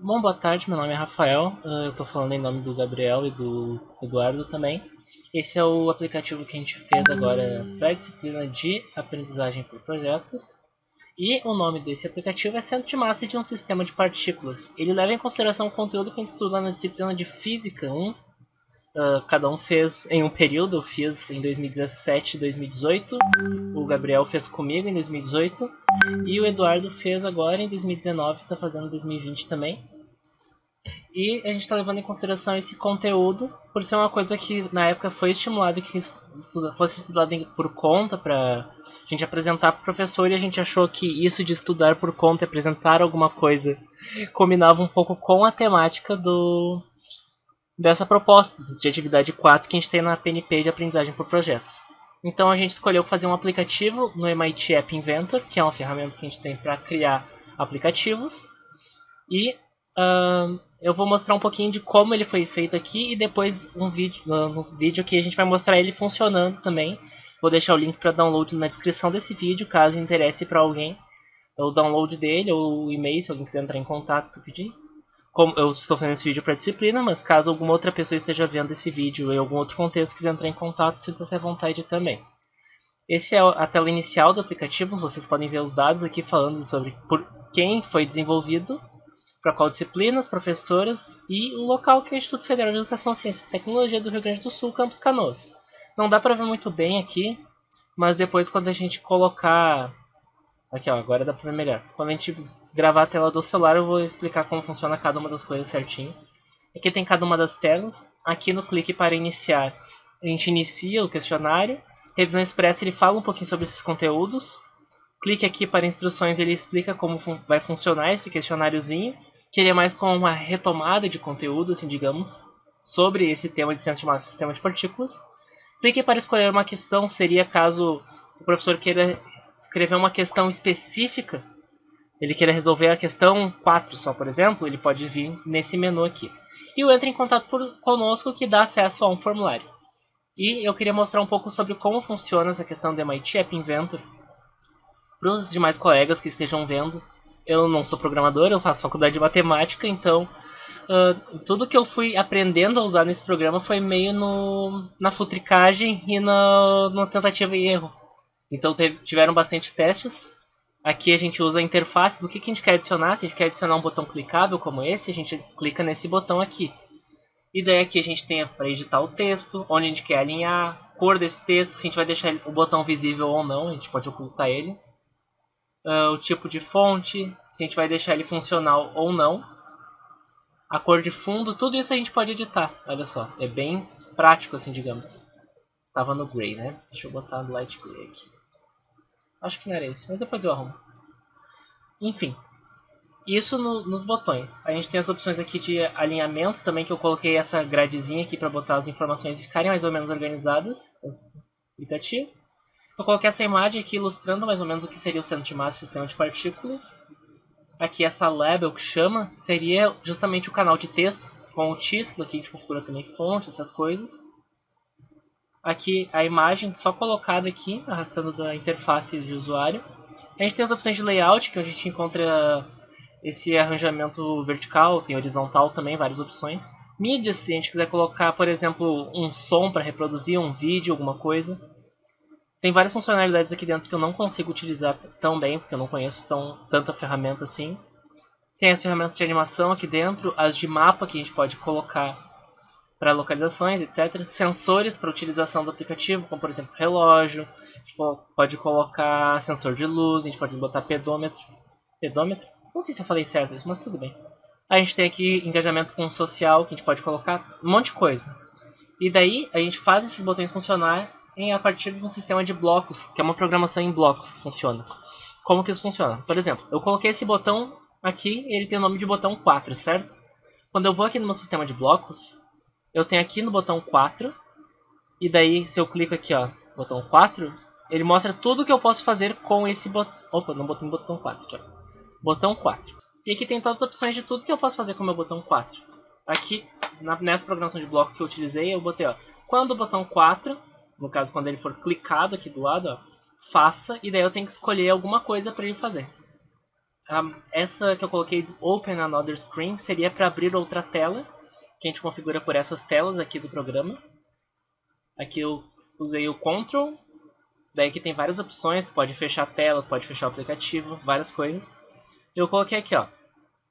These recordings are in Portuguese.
Bom, boa tarde, meu nome é Rafael, eu estou falando em nome do Gabriel e do Eduardo também. Esse é o aplicativo que a gente fez agora para a disciplina de aprendizagem por projetos. E o nome desse aplicativo é Centro de Massa de um Sistema de Partículas. Ele leva em consideração o conteúdo que a gente estuda na disciplina de Física 1. Cada um fez em um período, eu fiz em 2017 e 2018, o Gabriel fez comigo em 2018 e o Eduardo fez agora em 2019, está fazendo em 2020 também. E a gente está levando em consideração esse conteúdo por ser uma coisa que na época foi estimulado que fosse estudado por conta para a gente apresentar para o professor, e a gente achou que isso de estudar por conta e apresentar alguma coisa combinava um pouco com a temática dessa proposta de atividade 4 que a gente tem na PNP de aprendizagem por projetos. Então a gente escolheu fazer um aplicativo no MIT App Inventor, que é uma ferramenta que a gente tem para criar aplicativos. E eu vou mostrar um pouquinho de como ele foi feito aqui e depois no vídeo aqui a gente vai mostrar ele funcionando também. Vou deixar o link para download na descrição desse vídeo, caso interesse para alguém o download dele ou o e-mail, se alguém quiser entrar em contato para pedir. Como eu estou fazendo esse vídeo para disciplina, mas caso alguma outra pessoa esteja vendo esse vídeo em algum outro contexto quiser entrar em contato, sinta-se à vontade também. Esse é a tela inicial do aplicativo, vocês podem ver os dados aqui falando sobre por quem foi desenvolvido, para qual disciplinas, professoras e o local que é o Instituto Federal de Educação, Ciência e Tecnologia do Rio Grande do Sul, Campus Canoas. Não dá para ver muito bem aqui, mas depois quando a gente colocar... Aqui ó, agora dá para ver melhor. Quando a gente gravar a tela do celular eu vou explicar como funciona cada uma das coisas certinho. Aqui tem cada uma das telas. Aqui no clique para iniciar, a gente inicia o questionário. Revisão expressa, ele fala um pouquinho sobre esses conteúdos. Clique aqui para instruções, ele explica como vai funcionar esse questionáriozinho, que ele é mais como uma retomada de conteúdo, assim, digamos, sobre esse tema de centro de massa e sistema de partículas. Clique para escolher uma questão, seria caso o professor queira escrever uma questão específica, ele queira resolver a questão 4 só, por exemplo, ele pode vir nesse menu aqui. E o Entre em Contato conosco, que dá acesso a um formulário. E eu queria mostrar um pouco sobre como funciona essa questão do MIT App Inventor para os demais colegas que estejam vendo. Eu não sou programador, eu faço faculdade de matemática, então tudo que eu fui aprendendo a usar nesse programa foi meio na futricagem e na tentativa e erro. Então tiveram bastante testes. Aqui a gente usa a interface do que a gente quer adicionar. Se a gente quer adicionar um botão clicável como esse, a gente clica nesse botão aqui. E daí aqui a gente tem para editar o texto, onde a gente quer alinhar, a cor desse texto, se a gente vai deixar o botão visível ou não, a gente pode ocultar ele. O tipo de fonte, se a gente vai deixar ele funcional ou não. A cor de fundo, tudo isso a gente pode editar, olha só. É bem prático assim, digamos. Tava no gray, né? Deixa eu botar no light gray aqui. Acho que não era esse, mas depois eu arrumo. Enfim, isso nos botões. A gente tem as opções aqui de alinhamento também, que eu coloquei essa gradezinha aqui para botar as informações ficarem mais ou menos organizadas. Aplicativo. Eu coloquei essa imagem aqui ilustrando mais ou menos o que seria o centro de massa e sistema de partículas. Aqui essa label que chama seria justamente o canal de texto com o título. Aqui a gente configura também fonte, essas coisas. Aqui a imagem só colocada aqui, arrastando da interface de usuário. A gente tem as opções de layout, que a gente encontra esse arranjamento vertical, tem horizontal também, várias opções. Mídias, se a gente quiser colocar, por exemplo, um som para reproduzir, um vídeo, alguma coisa. Tem várias funcionalidades aqui dentro que eu não consigo utilizar tão bem, porque eu não conheço tanta ferramenta assim. Tem as ferramentas de animação aqui dentro, as de mapa que a gente pode colocar para localizações, etc. Sensores para utilização do aplicativo, como por exemplo relógio. A gente pode colocar sensor de luz, a gente pode botar pedômetro. Pedômetro? Não sei se eu falei certo isso, mas tudo bem. A gente tem aqui engajamento com o social, que a gente pode colocar um monte de coisa. E daí a gente faz esses botões funcionar a partir de um sistema de blocos, que é uma programação em blocos que funciona. Como que isso funciona? Por exemplo, eu coloquei esse botão aqui, ele tem o nome de botão 4, certo? Quando eu vou aqui no meu sistema de blocos, eu tenho aqui no botão 4, e daí se eu clico aqui, ó, botão 4, ele mostra tudo que eu posso fazer com esse botão. Opa, não botei no botão 4 aqui, ó. Botão 4. E aqui tem todas as opções de tudo que eu posso fazer com o meu botão 4. Aqui, nessa programação de bloco que eu utilizei, eu botei, ó, quando o botão 4, no caso quando ele for clicado aqui do lado, ó, faça, e daí eu tenho que escolher alguma coisa para ele fazer. Essa que eu coloquei do Open Another Screen seria para abrir outra tela, que a gente configura por essas telas aqui do programa. Aqui eu usei o Ctrl, daí que tem várias opções, tu pode fechar a tela, pode fechar o aplicativo, várias coisas. Eu coloquei aqui, ó,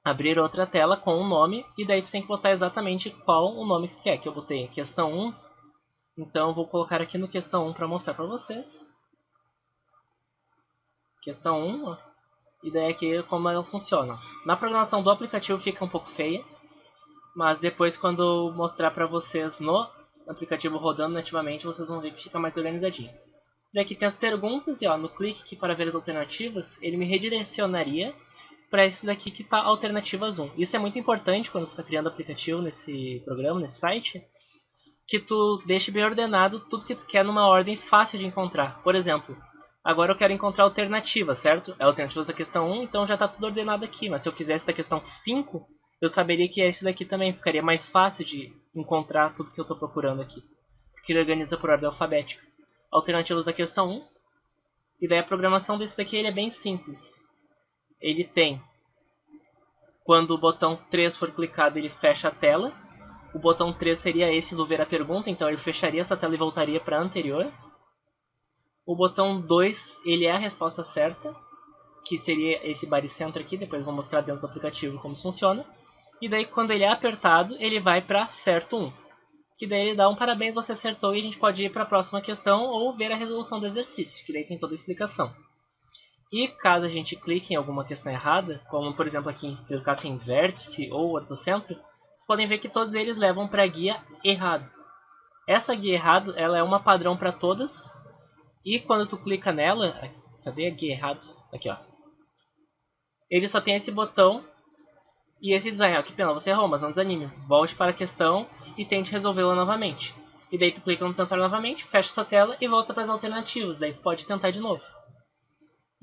abrir outra tela com um nome, e daí tu tem que botar exatamente qual o nome que tu quer, que eu botei questão 1, então eu vou colocar aqui no questão 1 para mostrar para vocês. Questão 1, ó. E daí aqui como ela funciona. Na programação do aplicativo fica um pouco feia, mas depois quando eu mostrar para vocês no aplicativo rodando nativamente, vocês vão ver que fica mais organizadinho. Daqui tem as perguntas e ó, no clique aqui para ver as alternativas, ele me redirecionaria para esse daqui que está alternativas 1. Isso é muito importante quando você está criando aplicativo nesse programa, nesse site, que tu deixe bem ordenado tudo que tu quer numa ordem fácil de encontrar. Por exemplo, agora eu quero encontrar alternativas, certo? É alternativas da questão 1, então já está tudo ordenado aqui. Mas se eu quisesse da questão 5, eu saberia que esse daqui também ficaria mais fácil de encontrar tudo que eu estou procurando aqui. Porque ele organiza por ordem alfabética. Alternativas da questão 1. E daí a programação desse daqui ele é bem simples. Ele tem, quando o botão 3 for clicado, ele fecha a tela. O botão 3 seria esse do ver a pergunta, então ele fecharia essa tela e voltaria para a anterior. O botão 2, ele é a resposta certa, que seria esse baricentro aqui, depois eu vou mostrar dentro do aplicativo como isso funciona. E daí quando ele é apertado, ele vai para certo 1. Que daí ele dá um parabéns, você acertou, e a gente pode ir para a próxima questão ou ver a resolução do exercício, que daí tem toda a explicação. E caso a gente clique em alguma questão errada, como por exemplo aqui clicasse em vértice ou ortocentro, vocês podem ver que todos eles levam para a guia errado. Essa guia errado, ela é uma padrão para todas, e quando tu clica nela, cadê a guia errado? Aqui ó. Ele só tem esse botão e esse design, ó, que pena, você errou, mas não desanime. Volte para a questão e tente resolvê-la novamente. E daí tu clica no tentar novamente, fecha essa tela e volta para as alternativas, daí tu pode tentar de novo.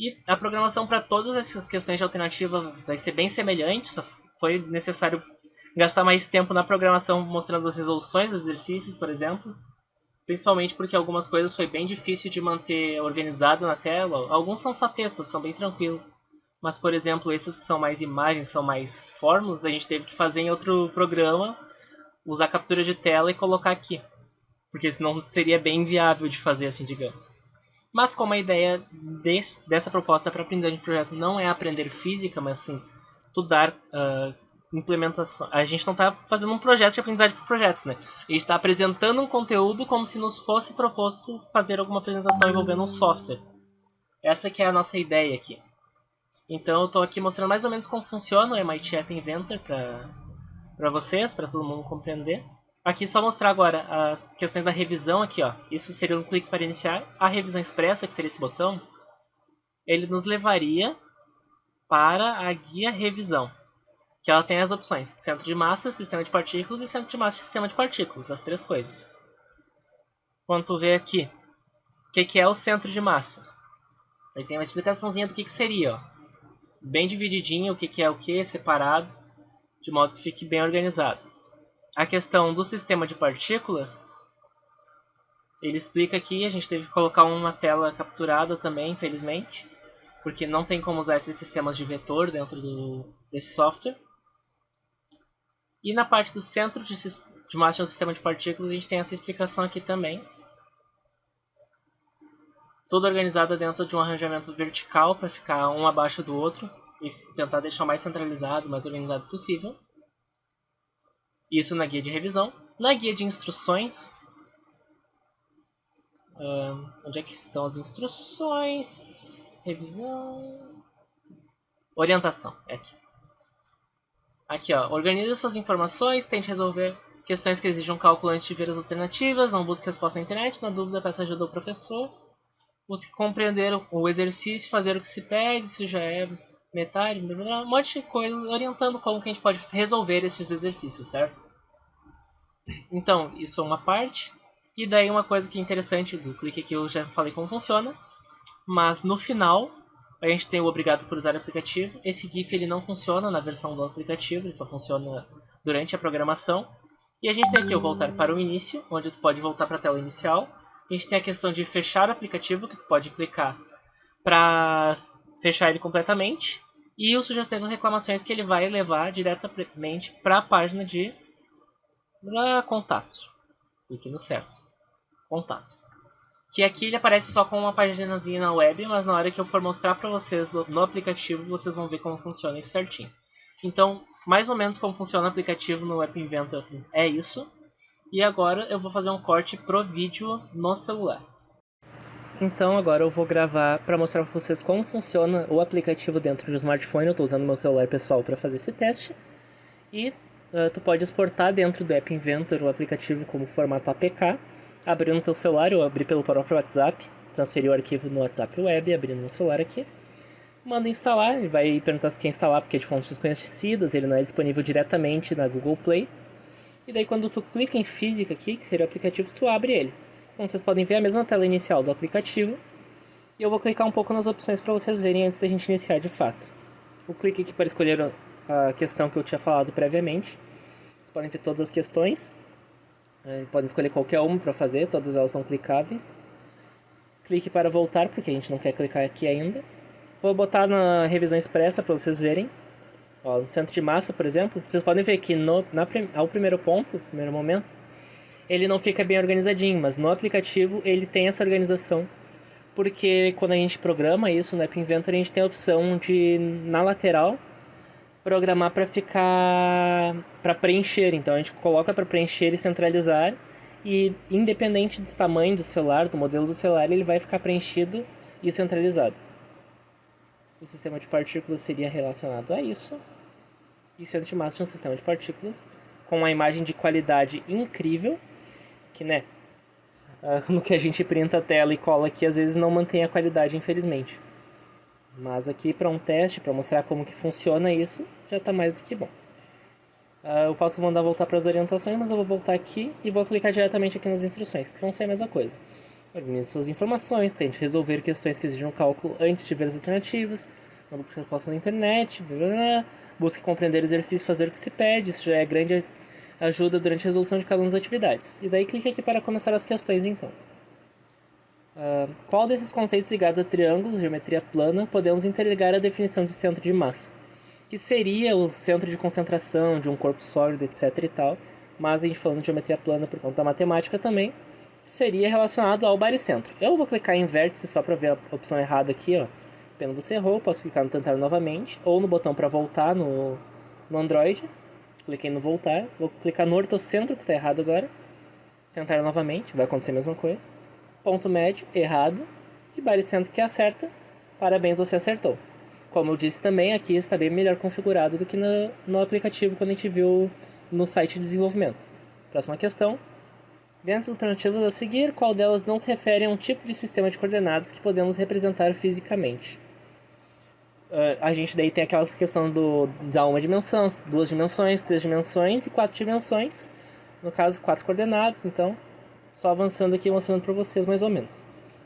E a programação para todas essas questões de alternativa vai ser bem semelhante, só foi necessário gastar mais tempo na programação mostrando as resoluções dos exercícios, por exemplo. Principalmente porque algumas coisas foi bem difícil de manter organizado na tela. Alguns são só texto, são bem tranquilos. Mas, por exemplo, esses que são mais imagens, são mais fórmulas, a gente teve que fazer em outro programa, usar captura de tela e colocar aqui. Porque senão seria bem inviável de fazer assim, digamos. Mas como a ideia dessa proposta para aprendizagem de projeto não é aprender física, mas sim estudar implementação. A gente não está fazendo um projeto de aprendizagem por projetos, né? A gente está apresentando um conteúdo como se nos fosse proposto fazer alguma apresentação envolvendo um software. Essa que é a nossa ideia aqui. Então eu estou aqui mostrando mais ou menos como funciona o MIT App Inventor para vocês, para todo mundo compreender. Aqui só mostrar agora as questões da revisão aqui, ó. Isso seria um clique para iniciar. A revisão expressa, que seria esse botão, ele nos levaria para a guia revisão, que ela tem as opções centro de massa, sistema de partículas e centro de massa e sistema de partículas, as três coisas. Quando tu vê aqui, o que é o centro de massa? Aí tem uma explicaçãozinha do que seria, ó. Bem divididinho, o que é o que, separado, de modo que fique bem organizado. A questão do sistema de partículas, ele explica aqui, a gente teve que colocar uma tela capturada também, infelizmente, porque não tem como usar esses sistemas de vetor dentro desse software. E na parte do centro de massa do sistema de partículas, a gente tem essa explicação aqui também. Toda organizada dentro de um arranjamento vertical para ficar um abaixo do outro e tentar deixar o mais centralizado, mais organizado possível. Isso na guia de revisão. Na guia de instruções, onde é que estão as instruções? Revisão, orientação, é aqui. Aqui, ó, organize suas informações, tente resolver questões que exijam cálculo antes de ver as alternativas, não busque resposta na internet, na dúvida peça ajuda ao professor. Busque compreender o exercício, fazer o que se pede, se já é metade, blá, blá, blá, um monte de coisas orientando como que a gente pode resolver esses exercícios, certo? Então, isso é uma parte. E daí uma coisa que é interessante do clique aqui, eu já falei como funciona. Mas no final, a gente tem o obrigado por usar o aplicativo. Esse GIF ele não funciona na versão do aplicativo, ele só funciona durante a programação. E a gente tem aqui o voltar para o início, onde tu pode voltar para a tela inicial. A gente tem a questão de fechar o aplicativo, que tu pode clicar para fechar ele completamente. E o sugestões ou reclamações que ele vai levar diretamente para a página de contato. Clique no certo. Contato. Que aqui ele aparece só com uma paginazinha na web, mas na hora que eu for mostrar para vocês no aplicativo, vocês vão ver como funciona isso certinho. Então, mais ou menos como funciona o aplicativo no App Inventor é isso. E agora eu vou fazer um corte pro vídeo no celular. Então agora eu vou gravar para mostrar para vocês como funciona o aplicativo dentro do smartphone. Eu estou usando meu celular pessoal para fazer esse teste. E tu pode exportar dentro do App Inventor o aplicativo como formato APK. Abrir no teu celular, eu abri pelo próprio WhatsApp. Transferi o arquivo no WhatsApp Web, abri no meu celular aqui. Manda instalar, ele vai perguntar se quer instalar porque é de fontes desconhecidas, ele não é disponível diretamente na Google Play. E daí quando tu clica em física aqui, que seria o aplicativo, tu abre ele. Como vocês podem ver, a mesma tela inicial do aplicativo. E eu vou clicar um pouco nas opções para vocês verem antes da gente iniciar de fato. Eu clique aqui para escolher a questão que eu tinha falado previamente. Vocês podem ver todas as questões. Podem escolher qualquer uma para fazer, todas elas são clicáveis. Clique para voltar, porque a gente não quer clicar aqui ainda. Vou botar na revisão expressa para vocês verem. Ó, no centro de massa, por exemplo, vocês podem ver que ao primeiro ponto, primeiro momento, ele não fica bem organizadinho, mas no aplicativo ele tem essa organização, porque quando a gente programa isso no App Inventor, a gente tem a opção de, na lateral, programar para preencher. Então a gente coloca para preencher e centralizar, e independente do tamanho do celular, do modelo do celular, ele vai ficar preenchido e centralizado. O sistema de partículas seria relacionado a isso. E centro de massa é um sistema de partículas com uma imagem de qualidade incrível, que, né, no que a gente printa a tela e cola aqui, às vezes não mantém a qualidade, infelizmente. Mas aqui para um teste, para mostrar como que funciona isso, já está mais do que bom. Eu posso mandar voltar para as orientações, mas eu vou voltar aqui e vou clicar diretamente aqui nas instruções, que vão ser a mesma coisa. Organize suas informações, tente resolver questões que exigem um cálculo antes de ver as alternativas, não busque respostas na internet, blá, blá, blá. Busque compreender o exercício e fazer o que se pede, isso já é grande ajuda durante a resolução de cada uma das atividades. E daí clique aqui para começar as questões então. Qual desses conceitos ligados a triângulos, geometria plana, podemos interligar à definição de centro de massa? Que seria o centro de concentração de um corpo sólido, etc e tal, mas a gente falando de geometria plana por conta da matemática também, seria relacionado ao baricentro. Eu vou clicar em vértice só para ver a opção errada aqui, ó. Apenas você errou, posso clicar no tentar novamente, ou no botão para voltar no Android. Cliquei no voltar, vou clicar no ortocentro, que está errado agora. Tentar novamente, vai acontecer a mesma coisa. Ponto médio, errado. E baricentro que acerta, parabéns, você acertou. Como eu disse também, aqui está bem melhor configurado do que no aplicativo quando a gente viu no site de desenvolvimento. Próxima questão. Dentre as alternativas a seguir, qual delas não se refere a um tipo de sistema de coordenadas que podemos representar fisicamente? A gente daí tem aquela questão da uma dimensão, duas dimensões, três dimensões e quatro dimensões. No caso, quatro coordenadas, então, só avançando aqui, mostrando para vocês mais ou menos.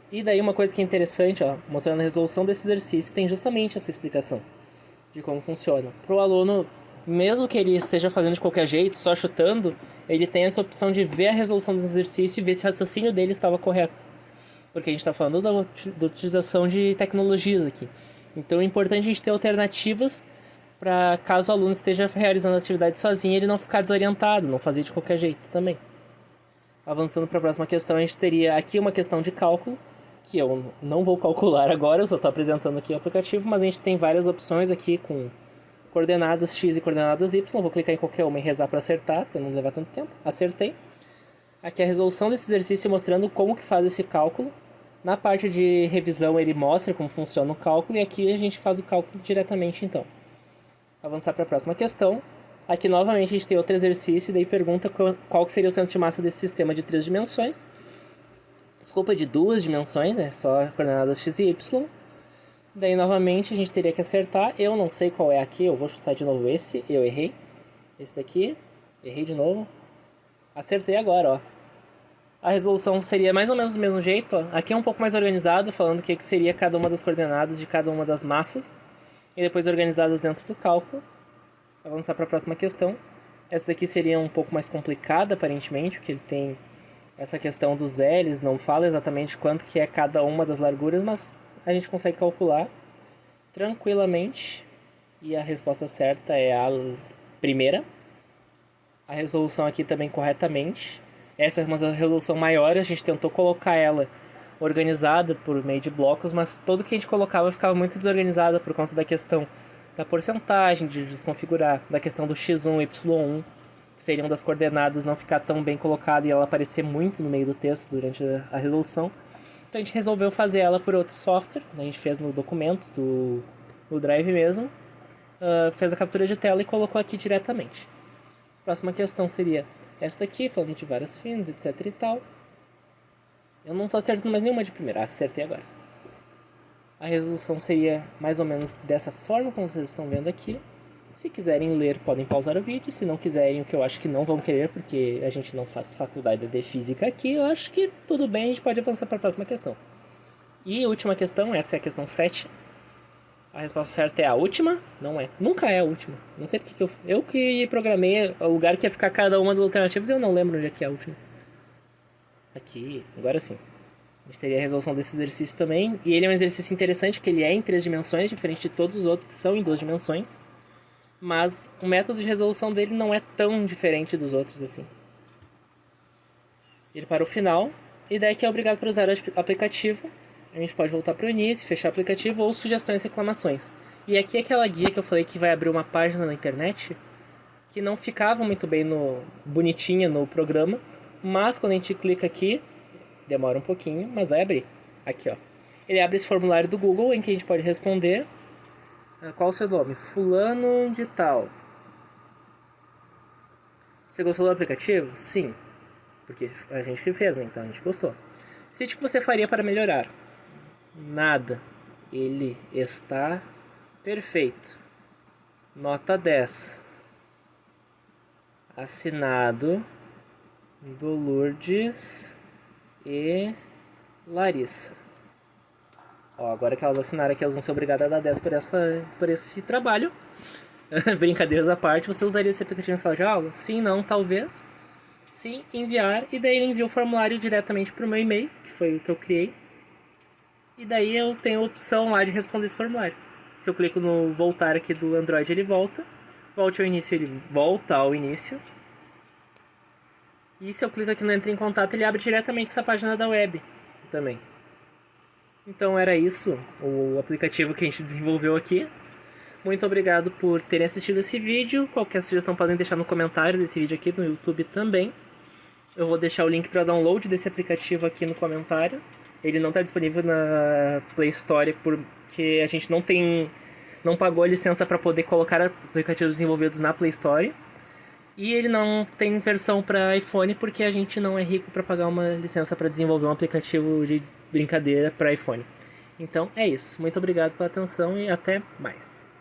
E daí uma coisa que é interessante, ó, mostrando a resolução desse exercício, tem justamente essa explicação de como funciona. Para o aluno, mesmo que ele esteja fazendo de qualquer jeito, só chutando, ele tem essa opção de ver a resolução do exercício e ver se o raciocínio dele estava correto. Porque a gente está falando da utilização de tecnologias aqui. Então é importante a gente ter alternativas para caso o aluno esteja realizando a atividade sozinho, ele não ficar desorientado, não fazer de qualquer jeito também. Avançando para a próxima questão, a gente teria aqui uma questão de cálculo, que eu não vou calcular agora, eu só estou apresentando aqui o aplicativo, mas a gente tem várias opções aqui com coordenadas x e coordenadas y. Vou clicar em qualquer uma e rezar para acertar, para não levar tanto tempo. Acertei. Aqui a resolução desse exercício mostrando como que faz esse cálculo. Na parte de revisão ele mostra como funciona o cálculo e aqui a gente faz o cálculo diretamente então. Avançar para a próxima questão. Aqui novamente a gente tem outro exercício e daí pergunta qual que seria o centro de massa desse sistema de 3 dimensões. Desculpa, de 2 dimensões, né? Só coordenadas x e y. Daí novamente a gente teria que acertar. Eu não sei qual é aqui, eu vou chutar de novo esse. Eu errei. Esse daqui. Errei de novo. Acertei agora, ó. A resolução seria mais ou menos do mesmo jeito, ó. Aqui é um pouco mais organizado, falando o que seria cada uma das coordenadas de cada uma das massas. E depois organizadas dentro do cálculo. Avançar para a próxima questão. Essa daqui seria um pouco mais complicada, aparentemente, porque ele tem essa questão dos L's, não fala exatamente quanto que é cada uma das larguras, mas a gente consegue calcular tranquilamente. E a resposta certa é a primeira. A resolução aqui também corretamente. Essa é uma resolução maior, a gente tentou colocar ela organizada por meio de blocos, mas tudo que a gente colocava ficava muito desorganizado por conta da questão da porcentagem, de desconfigurar, da questão do x1 e y1, que seriam das coordenadas não ficar tão bem colocado e ela aparecer muito no meio do texto durante a resolução. Então a gente resolveu fazer ela por outro software, a gente fez no Documentos do Drive mesmo, fez a captura de tela e colocou aqui diretamente. Próxima questão seria essa daqui, falando de vários fins, etc e tal. Eu não estou acertando mais nenhuma de primeira, acertei agora. A resolução seria mais ou menos dessa forma, como vocês estão vendo aqui. Se quiserem ler, podem pausar o vídeo. Se não quiserem, o que eu acho que não vão querer, porque a gente não faz faculdade de física aqui, eu acho que tudo bem, a gente pode avançar para a próxima questão. E a última questão, essa é a questão 7. A resposta certa é a última? Não é. Nunca é a última. Não sei porque que eu que programei o lugar que ia ficar cada uma das alternativas, eu não lembro onde é que é a última. Aqui, agora sim. A gente teria a resolução desse exercício também. E ele é um exercício interessante, que ele é em 3 dimensões, diferente de todos os outros que são em 2 dimensões. Mas o método de resolução dele não é tão diferente dos outros assim. Ele para o final, e daí que é obrigado por usar o aplicativo. A gente pode voltar para o início, fechar o aplicativo ou sugestões e reclamações. E aqui é aquela guia que eu falei que vai abrir uma página na internet que não ficava muito bem bonitinha no programa, mas quando a gente clica aqui, demora um pouquinho, mas vai abrir. Aqui, ó. Ele abre esse formulário do Google em que a gente pode responder qual o seu nome? Fulano de tal. Você gostou do aplicativo? Sim. Porque a gente que fez, né? Então a gente gostou. Cite o que você faria para melhorar. Nada. Ele está perfeito. Nota 10. Assinado do Lourdes e Larissa. Ó, agora que elas assinaram aqui, elas vão ser obrigadas a dar 10 por esse trabalho. Brincadeiras à parte, você usaria esse aplicativo na sala de aula? Sim, não, talvez. Sim, enviar. E daí ele envia o formulário diretamente para o meu e-mail, que foi o que eu criei. E daí eu tenho a opção lá de responder esse formulário. Se eu clico no voltar aqui do Android, ele volta. Volte ao início, ele volta ao início. E se eu clico aqui no Entre em Contato, ele abre diretamente essa página da web também. Então era isso, o aplicativo que a gente desenvolveu aqui. Muito obrigado por terem assistido esse vídeo. Qualquer sugestão podem deixar no comentário desse vídeo aqui no YouTube também. Eu vou deixar o link para download desse aplicativo aqui no comentário. Ele não está disponível na Play Store porque a gente não pagou a licença para poder colocar aplicativos desenvolvidos na Play Store. E ele não tem versão para iPhone porque a gente não é rico para pagar uma licença para desenvolver um aplicativo de brincadeira para iPhone. Então é isso. Muito obrigado pela atenção e até mais.